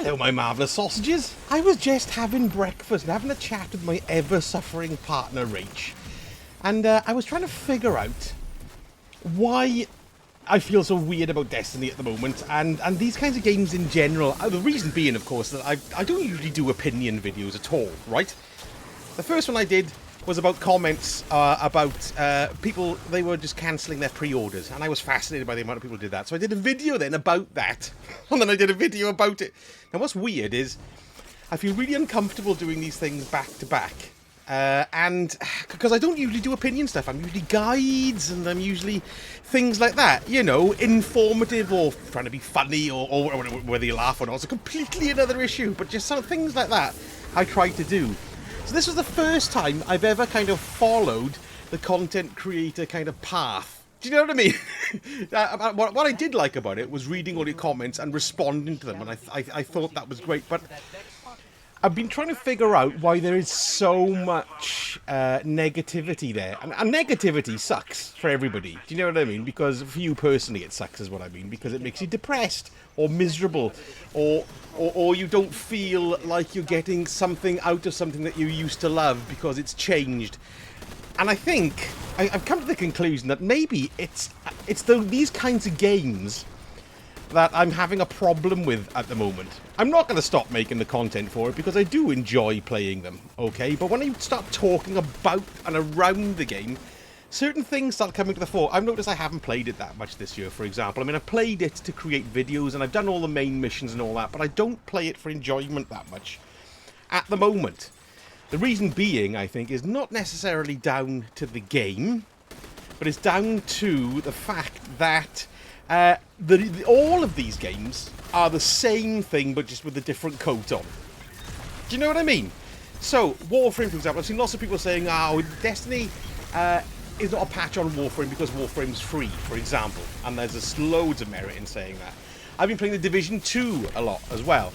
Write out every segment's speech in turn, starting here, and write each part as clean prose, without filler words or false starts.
Hello, my marvellous sausages. I was just having breakfast and having a chat with my ever-suffering partner, Rach. And I was trying to figure out why I feel so weird about Destiny at the moment and these kinds of games in general. The reason being, of course, that I don't usually do opinion videos at all, right? The first one I did was about comments about people, they were just cancelling their pre-orders, and I was fascinated by the amount of people who did that. So I did a video then about that, and then I did a video about it. Now what's weird is I feel really uncomfortable doing these things back to back, and because I don't usually do opinion stuff. I'm usually guides, and I'm usually things like that, you know, informative or trying to be funny, or whether you laugh or not, it's a completely another issue, but just some things like that I try to do. So this was the first time I've ever kind of followed the content creator kind of path. Do you know what I mean? What I did like about it was reading all your comments and responding to them, and I thought that was great. But I've been trying to figure out why there is so much negativity there. And negativity sucks for everybody. Do you know what I mean? Because for you personally, it sucks is what I mean. Because it makes you depressed or miserable, or you don't feel like you're getting something out of something that you used to love because it's changed. And I think I've come to the conclusion that maybe it's these kinds of games that I'm having a problem with at the moment. I'm not going to stop making the content for it because I do enjoy playing them, okay? But when I start talking about and around the game, certain things start coming to the fore. I've noticed I haven't played it that much this year, for example. I mean, I played it to create videos and I've done all the main missions and all that, but I don't play it for enjoyment that much at the moment. The reason being, I think, is not necessarily down to the game, but it's down to the fact that all of these games are the same thing, but just with a different coat on. Do you know what I mean? So, Warframe, for example, I've seen lots of people saying, oh, Destiny is not a patch on Warframe because Warframe's free, for example. And there's just loads of merit in saying that. I've been playing the Division 2 a lot as well.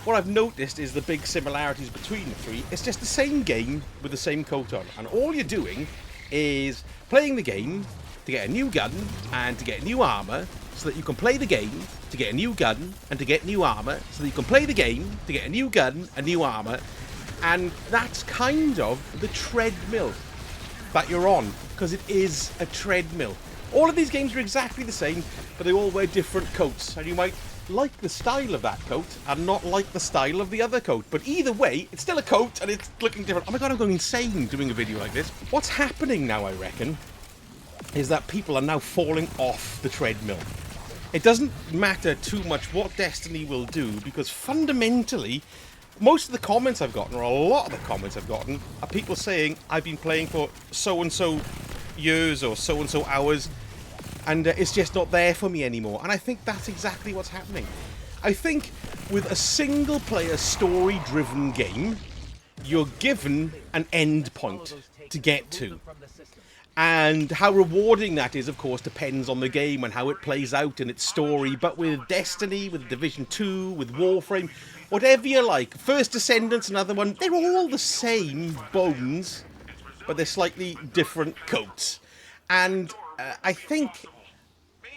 What I've noticed is the big similarities between the three. It's just the same game with the same coat on. And all you're doing is playing the game to get a new gun and to get new armor so that you can play the game to get a new gun and to get new armor so that you can play the game to get a new gun and new armor. And that's kind of the treadmill that you're on, because it is a treadmill. All of these games are exactly the same, but they all wear different coats, and you might like the style of that coat and not like the style of the other coat, but either way it's still a coat and it's looking different. Oh my god, I'm going insane doing a video like this. What's happening now, I reckon, is that people are now falling off the treadmill. It doesn't matter too much what Destiny will do, because fundamentally most of the comments I've gotten, or a lot of the comments I've gotten, are people saying I've been playing for so and so years or so and so hours and it's just not there for me anymore. And I think that's exactly what's happening. I think with a single player story driven game, you're given an end point to get to. And how rewarding that is, of course, depends on the game and how it plays out in its story. But with Destiny, with Division 2, with Warframe, whatever you like, First Descendants, another one, they're all the same bones, but they're slightly different coats. And I think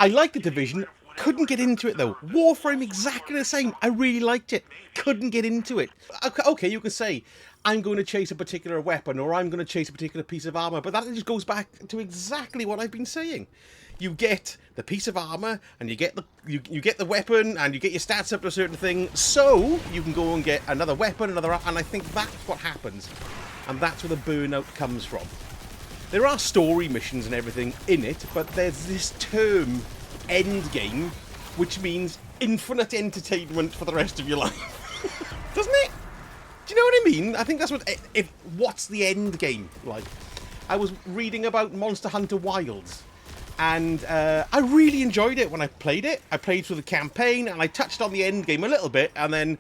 I like the Division, couldn't get into it though. Warframe, exactly the same. I really liked it, couldn't get into it. Okay, you can say, I'm going to chase a particular weapon, or I'm going to chase a particular piece of armor, but that just goes back to exactly what I've been saying. You get the piece of armor, and you get the weapon, and you get your stats up to a certain thing, so you can go and get another weapon, and I think that's what happens, and that's where the burnout comes from. There are story missions and everything in it, but there's this term, endgame, which means infinite entertainment for the rest of your life. Doesn't it? Do you know what I mean? I think that's what's the end game like? I was reading about Monster Hunter Wilds, and I really enjoyed it when I played it. I played through the campaign, and I touched on the end game a little bit, and then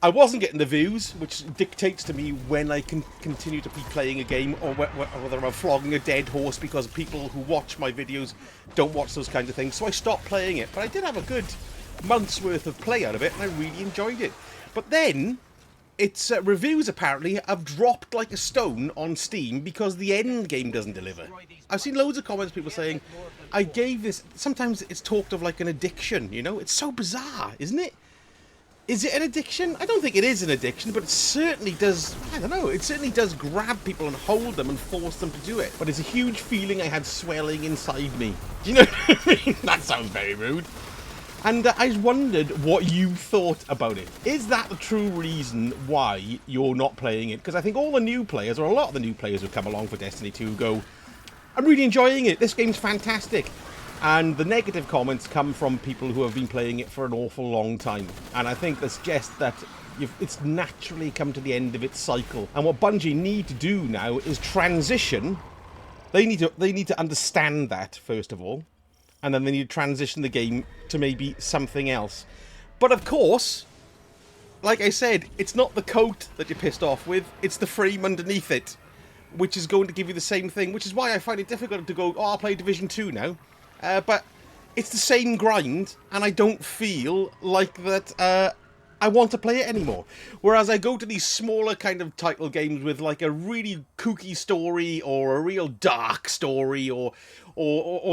I wasn't getting the views, which dictates to me when I can continue to be playing a game, or whether I'm flogging a dead horse because people who watch my videos don't watch those kinds of things. So I stopped playing it, but I did have a good month's worth of play out of it, and I really enjoyed it. But then its reviews apparently have dropped like a stone on Steam because the end game doesn't deliver. I've seen loads of comments, people saying, I gave this, sometimes it's talked of like an addiction, you know? It's so bizarre, isn't it? Is it an addiction? I don't think it is an addiction, but it certainly does, I don't know, it certainly does grab people and hold them and force them to do it. But it's a huge feeling I had swelling inside me. Do you know what I mean? That sounds very rude. And I wondered what you thought about it. Is that the true reason why you're not playing it? Because I think all the new players, or a lot of the new players who come along for Destiny 2 go, I'm really enjoying it, this game's fantastic. And the negative comments come from people who have been playing it for an awful long time. And I think that's just that it's naturally come to the end of its cycle. And what Bungie need to do now is transition. They need to understand that, first of all. And then they need to transition the game to maybe something else. But of course, like I said, it's not the coat that you're pissed off with. It's the frame underneath it, which is going to give you the same thing. Which is why I find it difficult to go, oh, I'll play Division 2 now. But it's the same grind, and I don't feel like that I want to play it anymore. Whereas I go to these smaller kind of title games with like a really kooky story or a real dark story or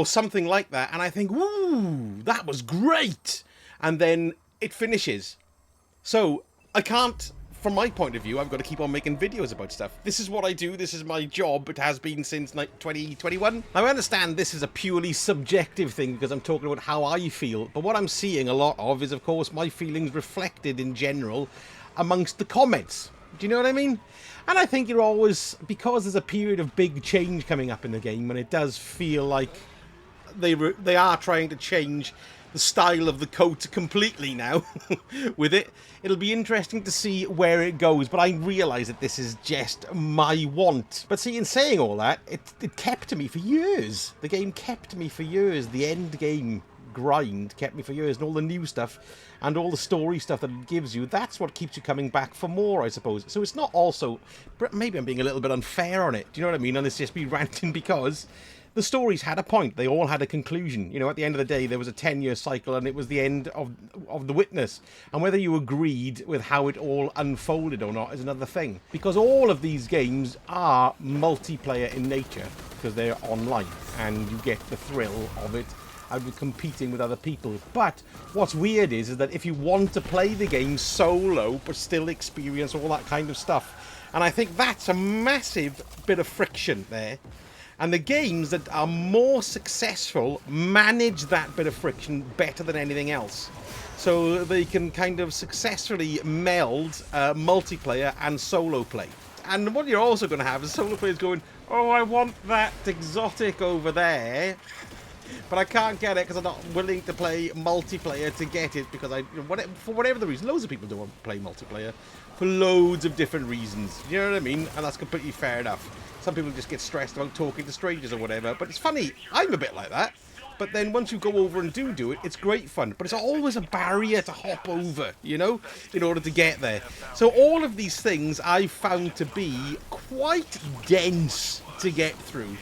something like that, and I think, woo, that was great! And then it finishes. So I can't, from my point of view, I've got to keep on making videos about stuff. This is what I do. This is my job. It has been since 2021. Now, I understand this is a purely subjective thing because I'm talking about how I feel. But what I'm seeing a lot of is, of course, my feelings reflected in general amongst the comments. Do you know what I mean? And I think you're always, because there's a period of big change coming up in the game, and it does feel like they are trying to change the style of the coat completely now with it. It'll be interesting to see where it goes, but I realise that this is just my want. But see, in saying all that, it kept me for years. The game kept me for years. The end game grind kept me for years, and all the new stuff and all the story stuff that it gives you, that's what keeps you coming back for more, I suppose. So it's not also, maybe I'm being a little bit unfair on it, do you know what I mean? And it's just me ranting because the stories had a point. They all had a conclusion. You know, at the end of the day, there was a 10-year cycle, and it was the end of The Witness. And whether you agreed with how it all unfolded or not is another thing. Because all of these games are multiplayer in nature, because they're online, and you get the thrill of it and with competing with other people. But what's weird is that if you want to play the game solo, but still experience all that kind of stuff, and I think that's a massive bit of friction there. And the games that are more successful manage that bit of friction better than anything else. So they can kind of successfully meld multiplayer and solo play. And what you're also going to have is solo players going, oh, I want that exotic over there, but I can't get it because I'm not willing to play multiplayer to get it because for whatever the reason, loads of people don't want to play multiplayer for loads of different reasons. You know what I mean? And that's completely fair enough. Some people just get stressed about talking to strangers or whatever. But it's funny. I'm a bit like that. But then once you go over and do it, it's great fun. But it's always a barrier to hop over, you know, in order to get there. So all of these things I've found to be quite dense to get through.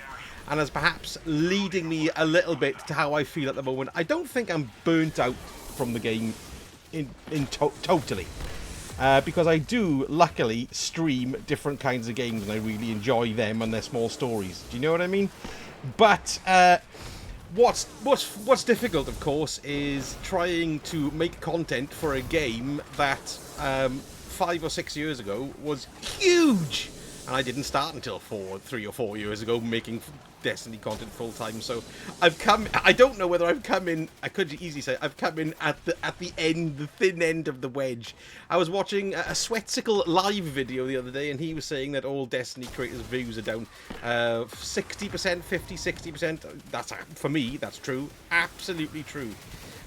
And as perhaps leading me a little bit to how I feel at the moment. I don't think I'm burnt out from the game totally. Because I do, luckily, stream different kinds of games, and I really enjoy them and their small stories. Do you know what I mean? But what's difficult, of course, is trying to make content for a game that 5 or 6 years ago was huge, and I didn't start until 3 or 4 years ago making Destiny content full time. So I don't know whether I've come in, I could easily say I've come in at the end, the thin end of the wedge. I was watching a Sweatsicle live video the other day, and he was saying that all Destiny creators' views are down 60%, 50-60%. That's, for me, that's true, absolutely true.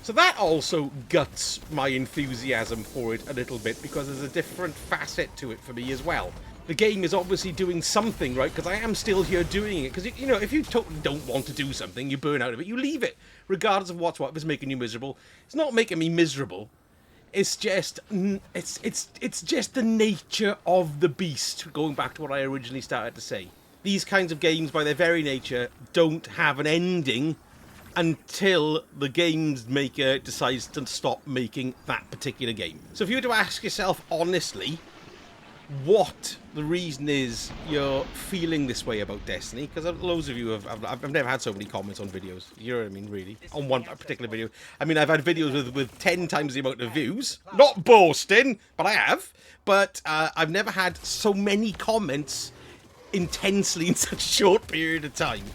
So that also guts my enthusiasm for it a little bit, because there's a different facet to it for me as well. The game is obviously doing something, right? Because I am still here doing it. Because, you know, if you totally don't want to do something, you burn out of it, you leave it. Regardless of what, if it's making you miserable. It's not making me miserable. It's just, it's just the nature of the beast, going back to what I originally started to say. These kinds of games, by their very nature, don't have an ending until the game's maker decides to stop making that particular game. So if you were to ask yourself honestly, what the reason is you're feeling this way about Destiny, because loads of you have, I've never had so many comments on videos, you know what I mean, really, on one particular video. I mean, I've had videos with 10 times the amount of views, not boasting, but I have, but I've never had so many comments intensely in such a short period of time.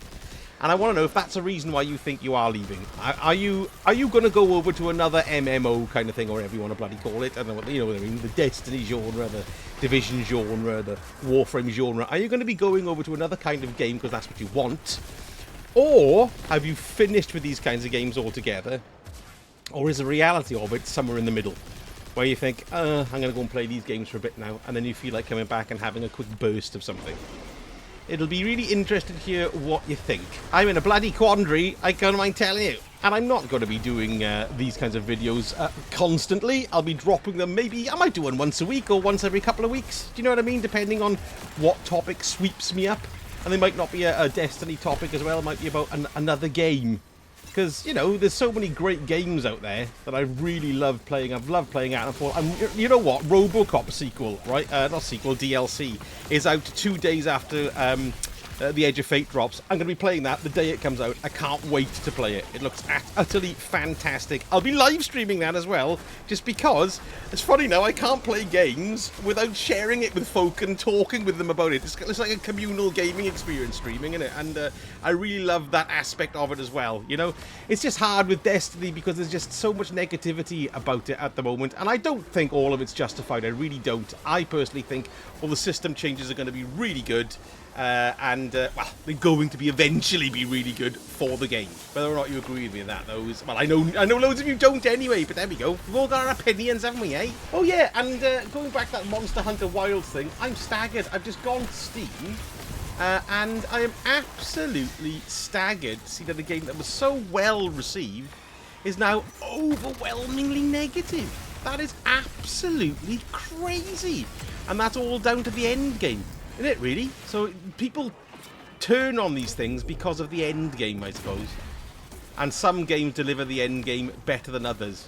And I want to know if that's a reason why you think you are leaving. Are you going to go over to another MMO kind of thing, or whatever you want to bloody call it? I don't know what, you know what I mean, the Destiny genre, the Division genre, the Warframe genre. Are you going to be going over to another kind of game because that's what you want? Or have you finished with these kinds of games altogether? Or is the reality of it somewhere in the middle, where you think, I'm going to go and play these games for a bit now, and then you feel like coming back and having a quick burst of something? It'll be really interesting to hear what you think. I'm in a bloody quandary, I can't mind telling you. And I'm not going to be doing these kinds of videos constantly. I'll be dropping them, maybe, I might do one once a week or once every couple of weeks. Do you know what I mean? Depending on what topic sweeps me up. And they might not be a Destiny topic as well, it might be about another game. Because, you know, there's so many great games out there that I really love playing. I've loved playing out. You know what? RoboCop sequel, right? Not sequel, DLC, is out 2 days after The Edge of Fate drops. I'm going to be playing that the day it comes out. I can't wait to play it. It looks utterly fantastic. I'll be live streaming that as well, just because it's funny now, I can't play games without sharing it with folk and talking with them about it. It's like a communal gaming experience streaming, isn't it? And I really love that aspect of it as well. You know, it's just hard with Destiny because there's just so much negativity about it at the moment, and I don't think all of it's justified. I really don't. I personally think all the system changes are going to be really good. Well, they're going to eventually be really good for the game. Whether or not you agree with me on that, though, is, well, I know loads of you don't anyway, but there we go. We've all got our opinions, haven't we, eh? Oh yeah, and going back to that Monster Hunter Wilds thing, I'm staggered. I've just gone to Steam, and I am absolutely staggered to see that a game that was so well received is now overwhelmingly negative. That is absolutely crazy, and that's all down to the end game. Isn't it, really? So people turn on these things because of the end game, I suppose. And some games deliver the end game better than others.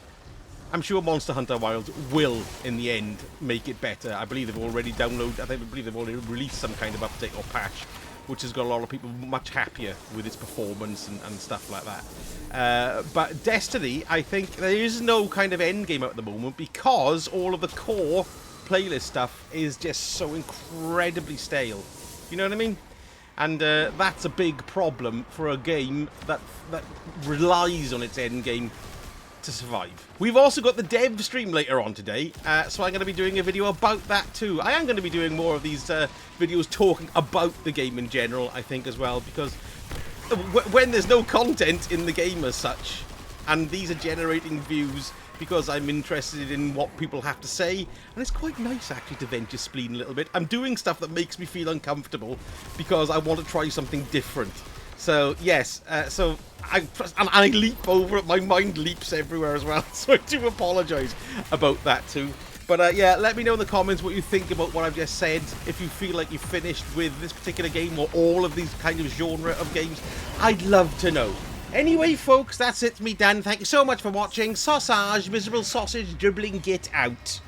I'm sure Monster Hunter Wilds will, in the end, make it better. I believe they've already downloaded, I believe they've already released some kind of update or patch, which has got a lot of people much happier with its performance and stuff like that. But Destiny, I think there is no kind of end game at the moment because all of the core playlist stuff is just so incredibly stale. You know what I mean? And that's a big problem for a game that relies on its end game to survive. We've also got the dev stream later on today, so I'm going to be doing a video about that too. I am going to be doing more of these videos talking about the game in general, I think, as well, because when there's no content in the game as such, and these are generating views because I'm interested in what people have to say, and it's quite nice actually to vent your spleen a little bit. I'm doing stuff that makes me feel uncomfortable because I want to try something different. So yes, so I leap over it, my mind leaps everywhere as well, so I do apologise about that too. But yeah, let me know in the comments what you think about what I've just said, if you feel like you've finished with this particular game or all of these kind of genre of games. I'd love to know. Anyway, folks, that's it. Me done. Thank you so much for watching. Sausage, miserable sausage, dribbling, get out.